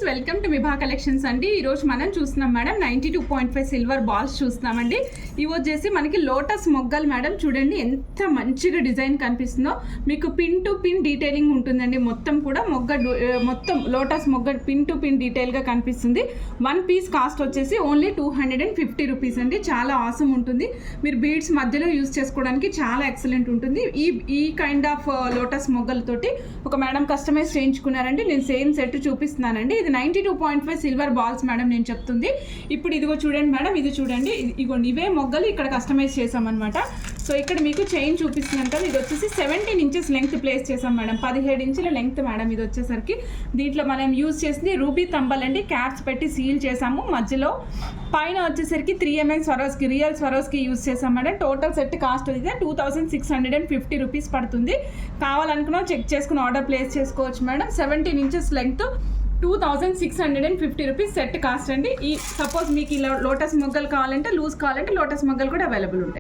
Friends, welcome to విభా collections అండి. ఈరోజు మనం చూస్తున్నాం మేడం 92.5 సిల్వర్ బాల్స్ చూస్తున్నామండి. ఇవి వచ్చేసి మనకి లోటస్ మొగ్గలు మేడం. చూడండి ఎంత మంచిగా డిజైన్ కనిపిస్తుందో. మీకు పిన్ టు పిన్ డీటెయిలింగ్ ఉంటుందండి. మొత్తం కూడా మొత్తం లోటస్ మొగ్గ పిన్ టు పిన్ డీటెయిల్గా కనిపిస్తుంది. 1 పీస్ కాస్ట్ వచ్చేసి ఓన్లీ 250 రూపీస్ అండి. చాలా ఆసమ్ ఉంటుంది. మీరు బీడ్స్ మధ్యలో యూజ్ చేసుకోవడానికి చాలా ఎక్సలెంట్ ఉంటుంది. ఈ కైండ్ ఆఫ్ లోటస్ మొగ్గలతోటి ఒక మేడం కస్టమైజ్ చేయించుకున్నారండి. నేను సేమ్ సెట్ చూపిస్తున్నానండి. ఇది 92.5 సిల్వర్ బాల్స్ మేడం నేను చెప్తుంది. ఇప్పుడు ఇదిగో చూడండి మేడం, ఇది చూడండి, ఇగోండి ఇవే మొగ్గలు ఇక్కడ కస్టమైజ్ చేసామన్నమాట. సో ఇక్కడ మీకు చైన్ చూపిస్తున్నాను కదా, ఇది వచ్చేసి 17 ఇంచెస్ లెంగ్త్ ప్లేస్ చేసాం మేడం. 17 ఇంచుల లెంగ్త్ మేడం ఇది వచ్చేసరికి. దీంట్లో మనం యూజ్ చేసింది రూబీ తంబల్ అండి. క్యాప్స్ పెట్టి సీల్ చేసాము. మధ్యలో పైన వచ్చేసరికి 3mm Swarovski real Swarovski use చేసాం మేడం. టోటల్ సెట్ కాస్ట్ అయితే 2650 రూపీస్ పడుతుంది. కావాలనుకున్నా చెక్ చేసుకుని ఆర్డర్ ప్లేస్ చేసుకోవచ్చు madam. 17 inches length 2650 rupees set cost అండి. ఈ సపోజ్ మీకు ఇలా లోటస్ మొగ్గలు కావాలంటే, లూజ్ కావాలంటే లోటస్ మొగ్గలు కూడా అవైలబుల్ ఉంటాయి.